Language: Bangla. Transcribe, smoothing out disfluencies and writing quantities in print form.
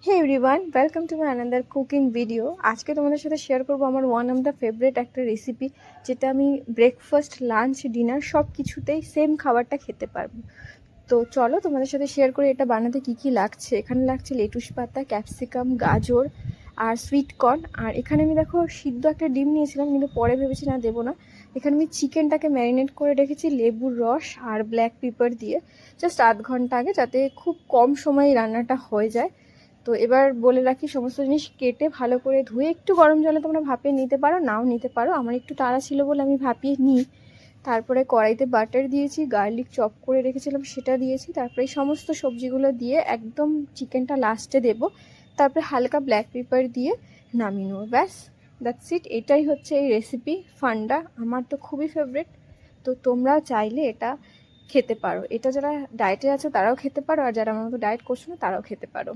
Hey everyone, welcome to my another cooking video. আজকে তোমাদের সাথে শেয়ার করবো আমার ওয়ান অফ দ্য ফেভারিট একটা রেসিপি, যেটা আমি ব্রেকফাস্ট, লাঞ্চ, ডিনার সব কিছুতেই সেম খাবারটা খেতে পারবো। তো চলো তোমাদের সাথে শেয়ার করে এটা বানাতে কি কি লাগছে। এখানে লাগছে লেটুস পাতা, ক্যাপসিকাম, গাজর আর সুইট কর্ন। আর এখানে আমি দেখো সিদ্ধ একটা ডিম নিয়েছিলাম, কিন্তু পরে ভেবেছি না দেবো না। এখানে আমি চিকেনটাকে ম্যারিনেট করে রেখেছি লেবুর রস আর ব্ল্যাক পেপার দিয়ে, জাস্ট আধ ঘন্টা আগে, যাতে খুব কম সময়ে রান্নাটা হয়ে যায়। তো এবার বলে রাখি, সমস্ত জিনিস কেটে ভালো করে ধুয়ে একটু গরম জলে তোমরা ভাপিয়ে নিতে পারো, নাও নিতে পারো। আমার একটু তাড়া ছিল বলে আমি ভাপিয়ে নিই। তারপরে কড়াইতে বাটার দিয়েছি, গার্লিক চপ করে রেখেছিলাম সেটা দিয়েছি। তারপরে এই সমস্ত সবজিগুলো দিয়ে একদম চিকেনটা লাস্টে দেব। তারপরে হালকা ব্ল্যাক পেপার দিয়ে নামিয়ে নেবো, ব্যাস, দ্যাটস ইট। এটাই হচ্ছে এই রেসিপি ফান্ডা। আমার তো খুবই ফেভারিট। তো তোমরাও চাইলে এটা খেতে পারো। এটা যারা ডায়েটে আছে তারাও খেতে পারো, আর যারা আমার মতো ডায়েট করছো না তারাও খেতে পারো।